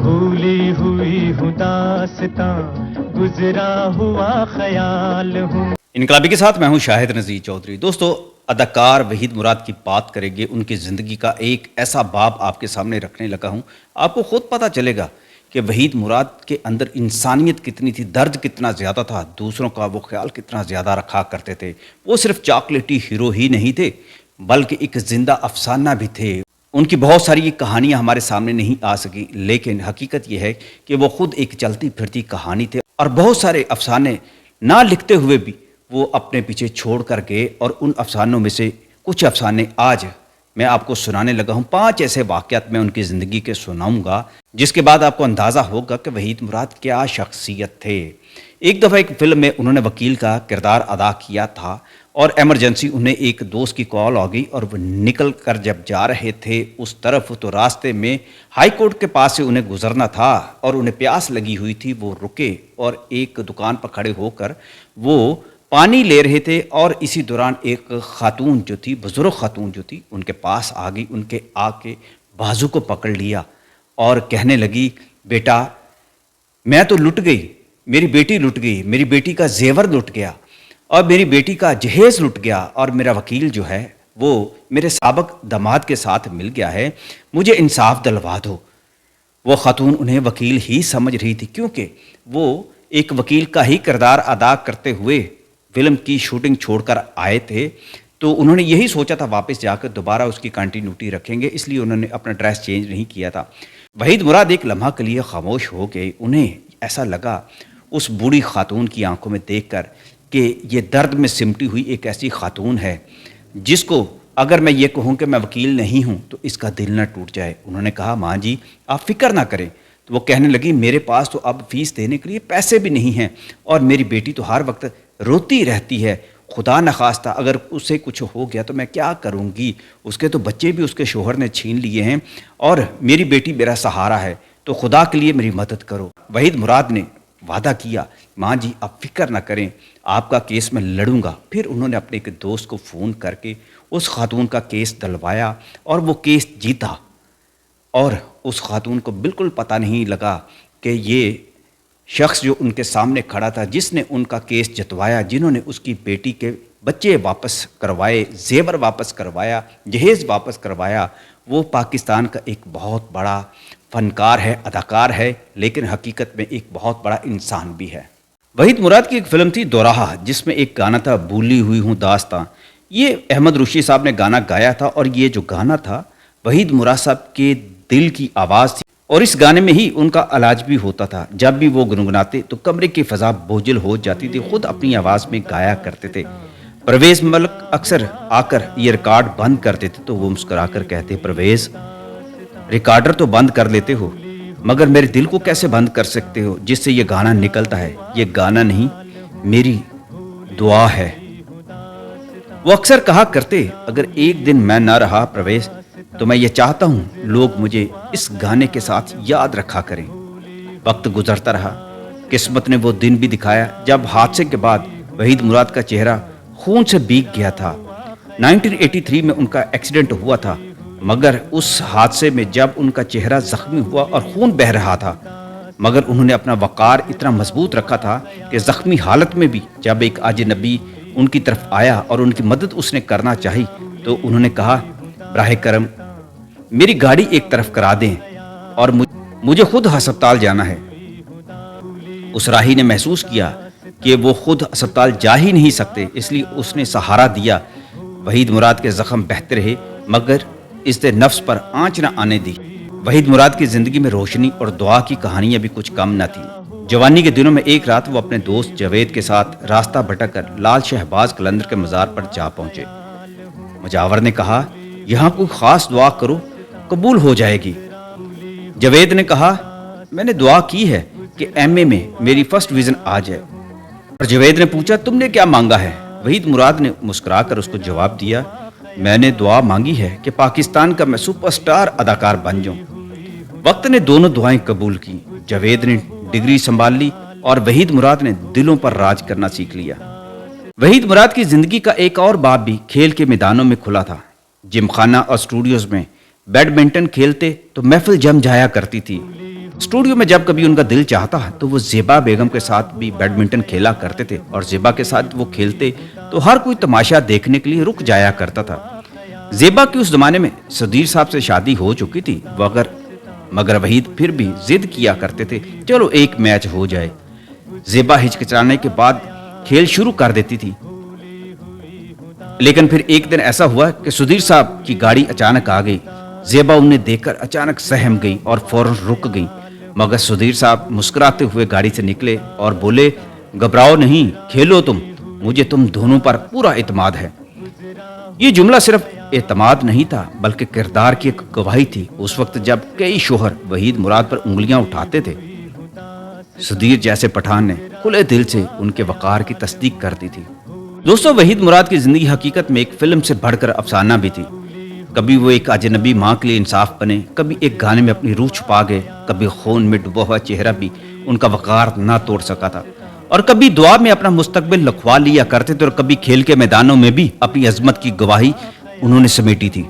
بھولی ہوئی ہوں داستاں گزرا ہوا خیال ہوں. انقلابی کے ساتھ میں ہوں شاہد نذیر چودھری. دوستو، اداکار وحید مراد کی بات کریں گے. ان کی زندگی کا ایک ایسا باب آپ کے سامنے رکھنے لگا ہوں. آپ کو خود پتہ چلے گا کہ وحید مراد کے اندر انسانیت کتنی تھی، درد کتنا زیادہ تھا، دوسروں کا وہ خیال کتنا زیادہ رکھا کرتے تھے. وہ صرف چاکلیٹی ہیرو ہی نہیں تھے بلکہ ایک زندہ افسانہ بھی تھے. ان کی بہت ساری کہانیاں ہمارے سامنے نہیں آ سکی، لیکن حقیقت یہ ہے کہ وہ خود ایک چلتی پھرتی کہانی تھے. اور بہت سارے افسانے نہ لکھتے ہوئے بھی وہ اپنے پیچھے چھوڑ کر گئے. اور ان افسانوں میں سے کچھ افسانے آج میں آپ کو سنانے لگا ہوں. 5 ایسے واقعات میں ان کی زندگی کے سناؤں گا جس کے بعد آپ کو اندازہ ہوگا کہ وحید مراد کیا شخصیت تھے. ایک دفعہ ایک فلم میں انہوں نے وکیل کا کردار ادا کیا تھا اور ایمرجنسی انہیں ایک دوست کی کال آ گئی اور وہ نکل کر جب جا رہے تھے اس طرف تو راستے میں ہائی کورٹ کے پاس سے انہیں گزرنا تھا اور انہیں پیاس لگی ہوئی تھی. وہ رکے اور ایک دکان پر کھڑے ہو کر وہ پانی لے رہے تھے اور اسی دوران ایک خاتون جو تھی، بزرگ خاتون جو تھی، ان کے پاس آ گئی. ان کے آ کے بازو کو پکڑ لیا اور کہنے لگی، بیٹا میں تو لٹ گئی، میری بیٹی لٹ گئی، میری بیٹی کا زیور لٹ گیا اور میری بیٹی کا جہیز لٹ گیا اور میرا وکیل جو ہے وہ میرے سابق داماد کے ساتھ مل گیا ہے، مجھے انصاف دلوا دو. وہ خاتون انہیں وکیل ہی سمجھ رہی تھی کیونکہ وہ ایک وکیل کا ہی کردار ادا کرتے ہوئے فلم کی شوٹنگ چھوڑ کر آئے تھے. تو انہوں نے یہی سوچا تھا واپس جا کر دوبارہ اس کی کنٹینیوٹی رکھیں گے، اس لیے انہوں نے اپنا ڈریس چینج نہیں کیا تھا. وحید مراد ایک لمحہ کے لیے خاموش ہو گئے. انہیں ایسا لگا اس بوڑھی خاتون کی آنکھوں میں دیکھ کر کہ یہ درد میں سمٹی ہوئی ایک ایسی خاتون ہے جس کو اگر میں یہ کہوں کہ میں وکیل نہیں ہوں تو اس کا دل نہ ٹوٹ جائے. انہوں نے کہا، ماں جی آپ فکر نہ کریں. تو وہ کہنے لگی، میرے پاس تو اب فیس دینے کے لیے پیسے بھی نہیں ہیں اور میری بیٹی تو ہر وقت روتی رہتی ہے. خدا نخواستہ اگر اسے کچھ ہو گیا تو میں کیا کروں گی، اس کے تو بچے بھی اس کے شوہر نے چھین لیے ہیں اور میری بیٹی میرا سہارا ہے، تو خدا کے لیے میری مدد کرو. وحید مراد نے وعدہ کیا، ماں جی آپ فکر نہ کریں، آپ کا کیس میں لڑوں گا. پھر انہوں نے اپنے ایک دوست کو فون کر کے اس خاتون کا کیس دلوایا اور وہ کیس جیتا. اور اس خاتون کو بالکل پتہ نہیں لگا کہ یہ شخص جو ان کے سامنے کھڑا تھا، جس نے ان کا کیس جتوایا، جنہوں نے اس کی بیٹی کے بچے واپس کروائے، زیور واپس کروایا، جہیز واپس کروایا، وہ پاکستان کا ایک بہت بڑا فنکار ہے، اداکار ہے، لیکن حقیقت میں ایک بہت بڑا انسان بھی ہے. وحید مراد کی ایک فلم تھی دوراہا، جس میں ایک گانا تھا، بھولی ہوئی ہوں داستاں. یہ احمد رشید صاحب نے گانا گایا تھا اور یہ جو گانا تھا وحید مراد صاحب کے دل کی آواز تھی اور اس گانے میں ہی ان کا علاج بھی ہوتا تھا. جب بھی وہ گنگناتے تو کمرے کی فضا بوجھل ہو جاتی تھی. خود اپنی آواز میں گایا کرتے تھے. پرویز ملک اکثر آ کر یہ ریکارڈ بند کرتے تھے تو وہ مسکرا کر کہتے، پرویز ریکارڈر تو بند کر لیتے ہو مگر میرے دل کو کیسے بند کر سکتے ہو جس سے یہ گانا نکلتا ہے؟ یہ گانا نہیں، میری دعا ہے. وہ اکثر کہا کرتے، اگر ایک دن میں نہ رہا پرویز تو میں یہ چاہتا ہوں لوگ مجھے اس گانے کے ساتھ یاد رکھا کریں. وقت گزرتا رہا، قسمت نے وہ دن بھی دکھایا جب حادثے کے بعد وحید مراد کا چہرہ خون سے بھیگ گیا تھا. 1983 میں ان کا ایکسیڈنٹ ہوا تھا، مگر اس حادثے میں جب ان کا چہرہ زخمی ہوا اور خون بہہ رہا تھا، مگر انہوں نے اپنا وقار اتنا مضبوط رکھا تھا کہ زخمی حالت میں بھی جب ایک اجنبی ان کی طرف آیا اور ان کی مدد اس نے کرنا چاہی تو انہوں نے کہا، براہ کرم میری گاڑی ایک طرف کرا دیں اور مجھے خود ہسپتال جانا ہے. اس راہی نے محسوس کیا کہ وہ خود ہسپتال جا ہی نہیں سکتے، اس لیے اس نے سہارا دیا. وحید مراد کے زخم بہتے رہے مگر اس نے نفس پر آنچ نہ آنے دی. وحید مراد کی زندگی میں روشنی اور دعا کی کہانیاں بھی کچھ کم نہ تھیں. جوانی کے دنوں میں ایک رات وہ اپنے دوست جاوید کے ساتھ راستہ بھٹک کر لال شہباز قلندر کے مزار پر جا پہنچے. مجاور نے کہا، یہاں کوئی خاص دعا کرو، قبول ہو جائے گی. جاوید نے کہا، میں نے دعا کی ہے کہ ایم اے میں میری فرسٹ ڈویژن آ جائے. اور جاوید نے پوچھا، تم نے کیا مانگا ہے؟ وحید مراد نے مسکرا کر اس کو جواب دیا، میں نے دعا مانگی ہے کہ پاکستان کا میں سپر سٹار اداکار بن جاؤں. وقت نے دونوں دعائیں قبول کی. جاوید نے ڈگری سنبھال لی اور وحید مراد نے دلوں پر راج کرنا سیکھ لیا. وحید مراد کی زندگی کا ایک اور باب بھی کھیل کے میدانوں میں کھلا تھا. جم خانہ اور اسٹوڈیوز میں بیڈمنٹن کھیلتے تو محفل جم جایا کرتی تھی. اسٹوڈیو میں جب کبھی ان کا دل چاہتا تو وہ زیبا بیگم کے ساتھ بھی بیڈمنٹن کھیلا کرتے تھے، اور زیبا کے ساتھ وہ کھیلتے تو ہر کوئی تماشا دیکھنے کے لیے رک جایا کرتا تھا۔ زیبا کی اس زمانے میں سدھیر صاحب سے شادی ہو چکی تھی، مگر وحید پھر بھی ضد کیا کرتے تھے چلو ایک میچ ہو جائے۔ زیبا ہچکچانے کے بعد کھیل شروع کر دیتی تھی، لیکن پھر ایک دن ایسا ہوا کہ سدھیر صاحب کی گاڑی اچانک آ گئی۔ زیبا انہیں دیکھ کر اچانک سہم گئی اور فوراً رک گئی، مگر سدھیر صاحب مسکراتے ہوئے گاڑی سے نکلے اور بولے گھبراؤ نہیں، کھیلو تم، مجھے تم دونوں پر پورا اعتماد ہے۔ یہ جملہ صرف اعتماد نہیں تھا بلکہ کردار کی ایک گواہی تھی۔ اس وقت جب کئی شوہر وحید مراد پر انگلیاں اٹھاتے تھے، سدھیر جیسے پٹھان نے کھلے دل سے ان کے وقار کی تصدیق کر دی تھی۔ دوستو، وحید مراد کی زندگی حقیقت میں ایک فلم سے بڑھ کر افسانہ بھی تھی۔ کبھی وہ ایک اجنبی ماں کے لیے انصاف بنے، کبھی ایک گانے میں اپنی روح چھپا گئے، کبھی خون میں ڈوبا ہوا چہرہ بھی ان کا وقار نہ توڑ سکا تھا، اور کبھی دعا میں اپنا مستقبل لکھوا لیا کرتے تھے، اور کبھی کھیل کے میدانوں میں بھی اپنی عظمت کی گواہی انہوں نے سمیٹی تھی۔